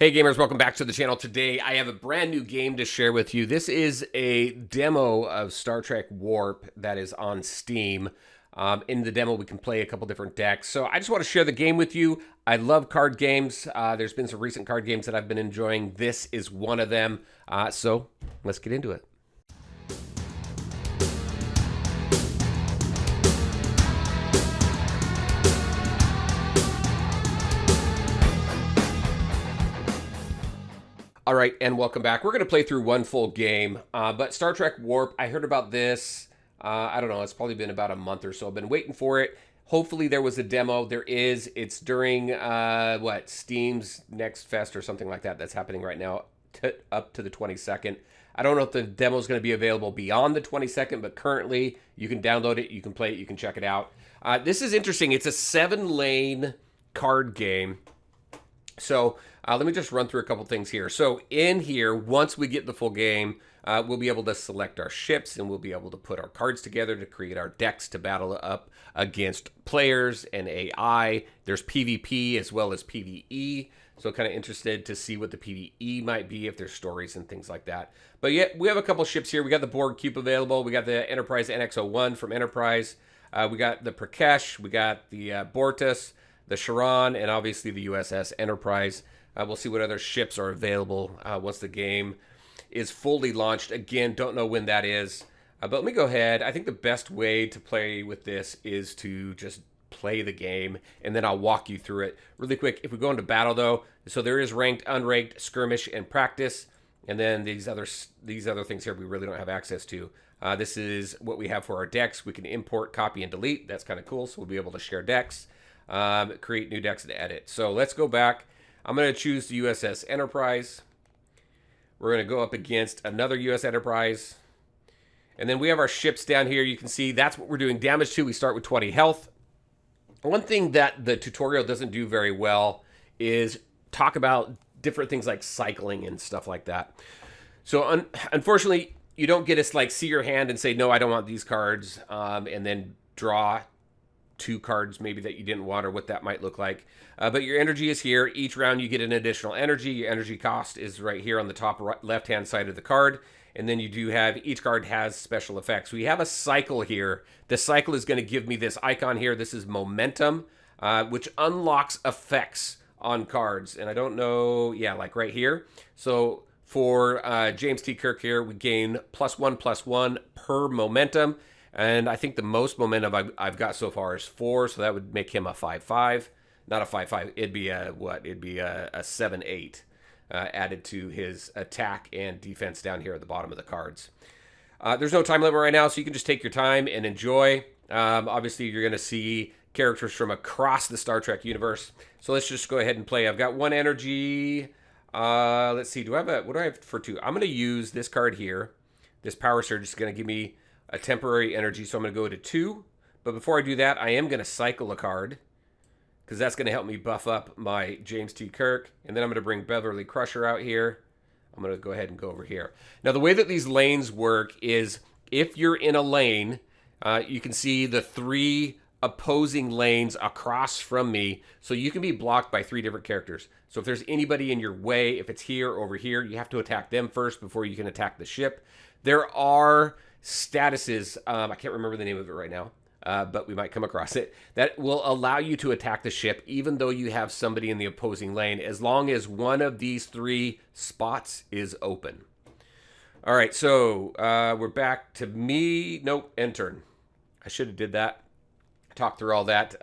Hey gamers, welcome back to the channel. Today I have a brand new game to share with you. This is a demo of Star Trek Warp that is on Steam. In the demo we can play a couple different decks. So I just want to share the game with you. I love card games. There's been some recent card games that I've been enjoying. This is one of them. So let's get into it. All right, and welcome back. We're going to play through one full game, but Star Trek Warp, I heard about this, I don't know, it's probably been about a month or so. I've been waiting for it. Hopefully there was a demo. There is. It's during, Steam's Next Fest or something like that that's happening right now, up to the 22nd. I don't know if the demo is going to be available beyond the 22nd, but currently you can download it, you can play it, you can check it out. This is interesting. It's a 7-lane card game. So let me just run through a couple things here. So in here, once we get the full game, we'll be able to select our ships and we'll be able to put our cards together to create our decks to battle up against players and AI. There's PvP as well as PvE. So kind of interested to see what the PvE might be, if there's stories and things like that. But yeah, we have a couple ships here. We got the Borg Cube available. We got the Enterprise NX-01 from Enterprise. We got the Prakesh. We got the Bortus, the Charon, and obviously the USS Enterprise. We'll see what other ships are available once the game is fully launched. Again, don't know when that is. But let me go ahead. I think the best way to play with this is to just play the game, and then I'll walk you through it really quick. If we go into battle, though, so there is ranked, unranked, skirmish, and practice. And then these other things here we really don't have access to. This is what we have for our decks. We can import, copy, and delete. That's kind of cool, so we'll be able to share decks. Create new decks and edit. So let's go back. I'm going to choose the USS Enterprise. We're going to go up against another US Enterprise. And then we have our ships down here. You can see that's what we're doing damage to. We start with 20 health. One thing that the tutorial doesn't do very well is talk about different things like cycling and stuff like that. So unfortunately, you don't get to like see your hand and say, no, I don't want these cards, and then draw 2 cards maybe that you didn't want, or what that might look like. But your energy is here. Each round you get an additional energy. Your energy cost is right here on the top left-hand side of the card. And then you do have, each card has special effects. We have a cycle here. The cycle is going to give me this icon here. This is momentum, which unlocks effects on cards. And I don't know, yeah, like right here. So for James T. Kirk here, we gain +1/+1 per momentum. And I think the most momentum I've got so far is 4, so that would make him a 5/5. Not a 5/5. It'd be a what? It'd be a 7/8 added to his attack and defense down here at the bottom of the cards. There's no time limit right now, so you can just take your time and enjoy. Obviously, you're going to see characters from across the Star Trek universe. So let's just go ahead and play. I've got 1 energy. Let's see. What do I have for 2? I'm going to use this card here. This Power Surge is going to give me a temporary energy, so I'm going to go to 2. But before I do that, I am going to cycle a card, because that's going to help me buff up my James T. Kirk. And then I'm going to bring Beverly Crusher out here. I'm going to go ahead and go over here. Now, the way that these lanes work is if you're in a lane, you can see the 3 opposing lanes across from me. So you can be blocked by 3 different characters. So if there's anybody in your way, if it's here or over here, you have to attack them first before you can attack the ship. There are statuses, I can't remember the name of it right now, but we might come across it, that will allow you to attack the ship even though you have somebody in the opposing lane, as long as one of these 3 spots is open. All right, so we're back to me. Nope, end turn. I should have did that. Talk through all that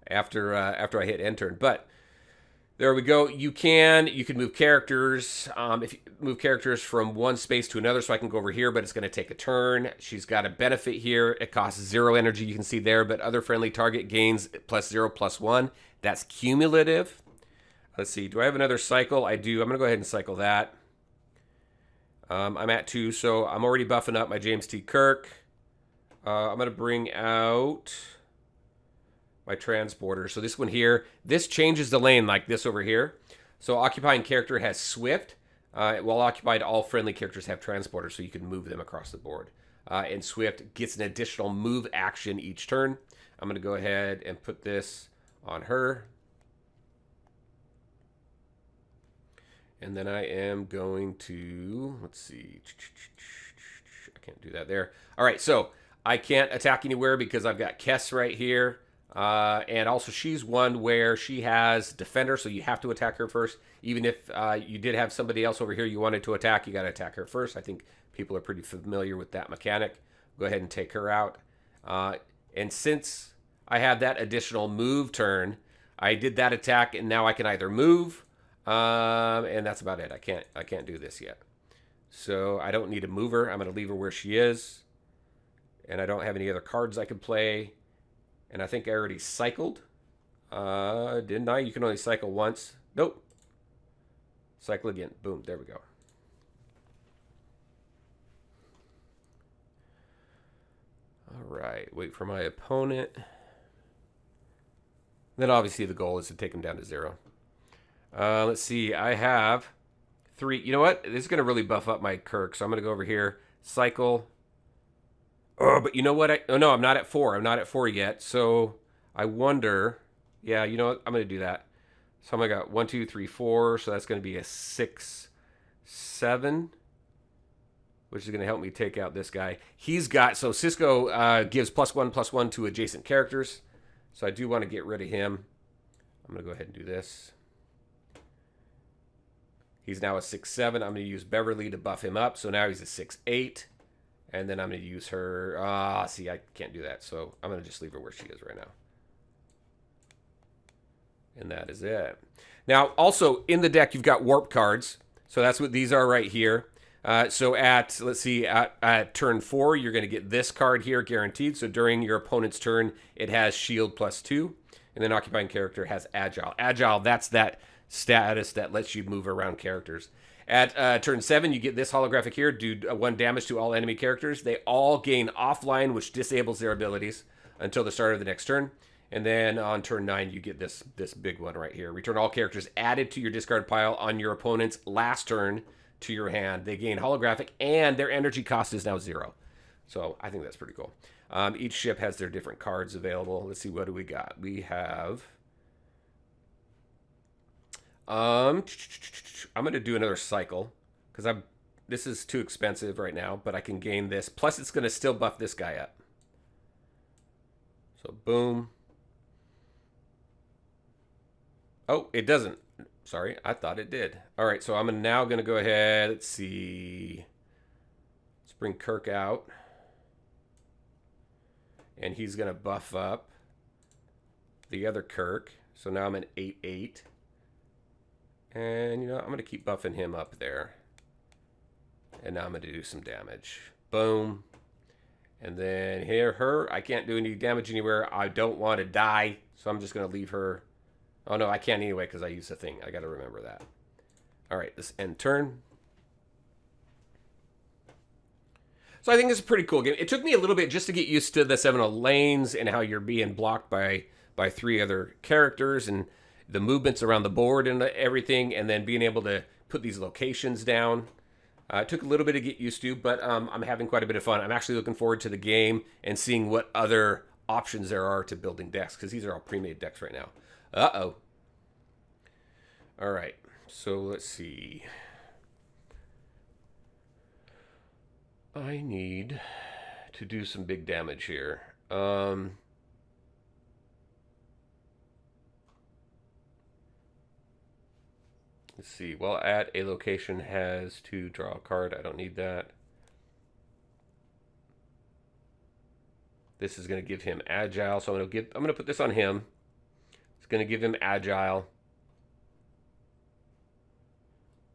after I hit end turn, but there we go. You can move characters. If you move characters from one space to another, so I can go over here, but it's going to take a turn. She's got a benefit here. It costs 0 energy, you can see there, but other friendly target gains +0/+1. That's cumulative. Let's see. Do I have another cycle? I do. I'm going to go ahead and cycle that. I'm at 2, so I'm already buffing up my James T. Kirk. I'm going to bring out my transporter. So this one here, this changes the lane like this over here. So occupying character has Swift. While occupied, all friendly characters have transporters, so you can move them across the board. And Swift gets an additional move action each turn. I'm going to go ahead and put this on her. And then I am going to, let's see. I can't do that there. All right, so I can't attack anywhere because I've got Kess right here. And also she's one where she has Defender, so you have to attack her first. Even if you did have somebody else over here you wanted to attack, you got to attack her first. I think people are pretty familiar with that mechanic. Go ahead and take her out. And since I have that additional move turn, I did that attack, and now I can either move, and that's about it. I can't do this yet. So I don't need a mover. I'm going to leave her where she is. And I don't have any other cards I can play. And I think I already cycled. Didn't I? You can only cycle once. Nope. Cycle again. Boom. There we go. All right. Wait for my opponent. Then obviously the goal is to take him down to 0. Let's see. I have 3. You know what? This is going to really buff up my Kirk. So I'm going to go over here. Cycle. Oh, but you know what? Oh, no, I'm not at 4. I'm not at 4 yet. So I wonder. Yeah, you know what? I'm going to do that. So I got 1, 2, 3, 4. So that's going to be a 6, 7. Which is going to help me take out this guy. He's got. So Cisco gives +1/+1 to adjacent characters. So I do want to get rid of him. I'm going to go ahead and do this. He's now a 6-7. I'm going to use Beverly to buff him up. So now he's a 6-8. And then I'm going to use her. See, I can't do that. So I'm going to just leave her where she is right now. And that is it. Now, also in the deck, you've got warp cards. So that's what these are right here. So let's see, at turn 4, you're going to get this card here guaranteed. So during your opponent's turn, it has shield +2. And then occupying character has agile. Agile, that's that status that lets you move around characters. At turn 7, you get this holographic here. Do 1 damage to all enemy characters. They all gain offline, which disables their abilities until the start of the next turn. And then on turn 9, you get this big one right here. Return all characters added to your discard pile on your opponent's last turn to your hand. They gain holographic, and their energy cost is now 0. So I think that's pretty cool. Each ship has their different cards available. Let's see, what do we got? We have... I'm going to do another cycle, because this is too expensive right now, but I can gain this. Plus, it's going to still buff this guy up. So, boom. Oh, it doesn't. Sorry, I thought it did. All right, so I'm now going to go ahead. Let's see. Let's bring Kirk out. And he's going to buff up the other Kirk. So now I'm an 8-8. And, you know, I'm going to keep buffing him up there. And now I'm going to do some damage. Boom. And then her, I can't do any damage anywhere. I don't want to die, so I'm just going to leave her. Oh, no, I can't anyway because I used a thing. I got to remember that. All right, this end turn. So I think it's a pretty cool game. It took me a little bit just to get used to the 7 lanes and how you're being blocked by 3 other characters and the movements around the board and everything, and then being able to put these locations down. It took a little bit to get used to, but I'm having quite a bit of fun. I'm actually looking forward to the game and seeing what other options there are to building decks, because these are all pre-made decks right now. Uh-oh. All right, so let's see. I need to do some big damage here. Let's see. Well, at a location has to draw a card. I don't need that. This is going to give him agile, so I'm going to put this on him. It's going to give him agile,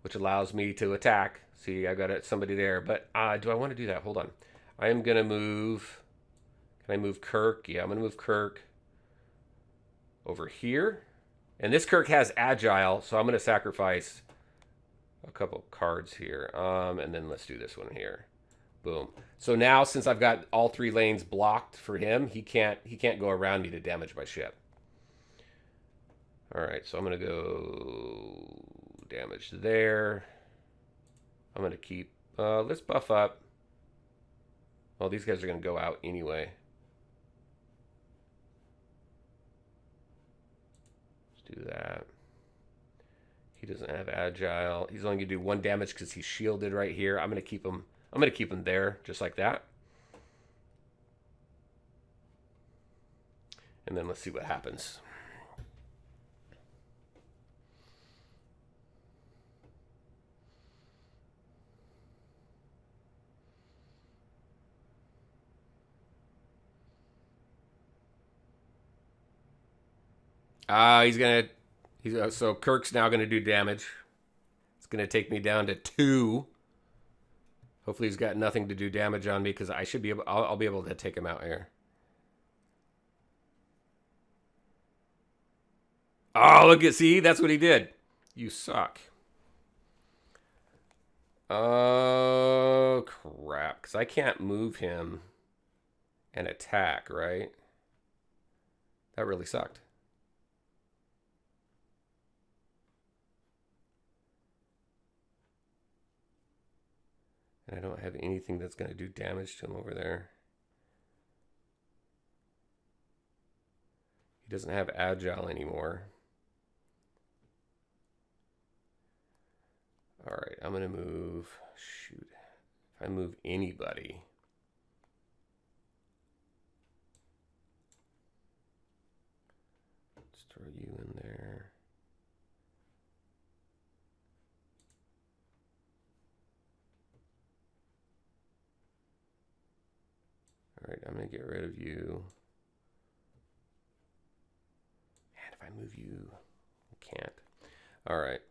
which allows me to attack. See, I got somebody there, but do I want to do that? Hold on. I am going to move. Can I move Kirk? Yeah, I'm going to move Kirk over here. And this Kirk has agile, so I'm going to sacrifice a couple cards here. And then let's do this one here. Boom. So now, since I've got all 3 lanes blocked for him, he can't go around me to damage my ship. All right, so I'm going to go damage there. I'm going to keep... let's buff up. Well, these guys are going to go out anyway. Let's do that. He doesn't have agile. He's only gonna do 1 damage because he's shielded right here. I'm gonna keep him. I'm gonna keep him there, just like that. And then let's see what happens. So Kirk's now gonna do damage. It's gonna take me down to 2. Hopefully he's got nothing to do damage on me because I should be able. I'll be able to take him out here. Oh, look at, see, that's what he did. You suck. Oh crap! Because I can't move him and attack, right? That really sucked. And I don't have anything that's going to do damage to him over there. He doesn't have agile anymore. All right, I'm going to move. Shoot. If I move anybody. Let's throw you in there. All right, I'm going to get rid of you. Man, if I move you, I can't. All right.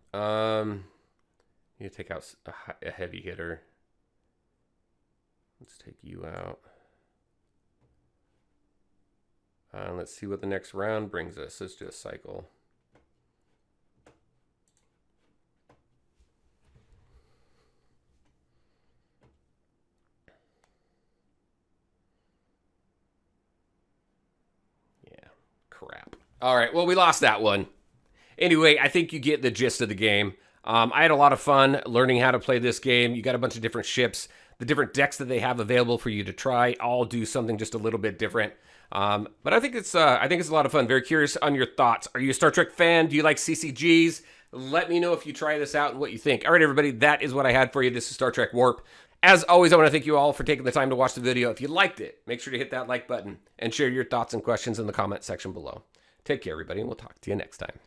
Need to take out a heavy hitter. Let's take you out. Let's see what the next round brings us. Let's do a cycle. Crap. All right, well, we lost that one. Anyway, I think you get the gist of the game. I had a lot of fun learning how to play this game. You got a bunch of different ships. The different decks that they have available for you to try all do something just a little bit different. But I think it's a lot of fun. Very curious on your thoughts. Are you a Star Trek fan? Do you like CCGs? Let me know if you try this out and what you think. All right, everybody, that is what I had for you. This is Star Trek Warp. As always, I want to thank you all for taking the time to watch the video. If you liked it, make sure to hit that like button and share your thoughts and questions in the comment section below. Take care, everybody, and we'll talk to you next time.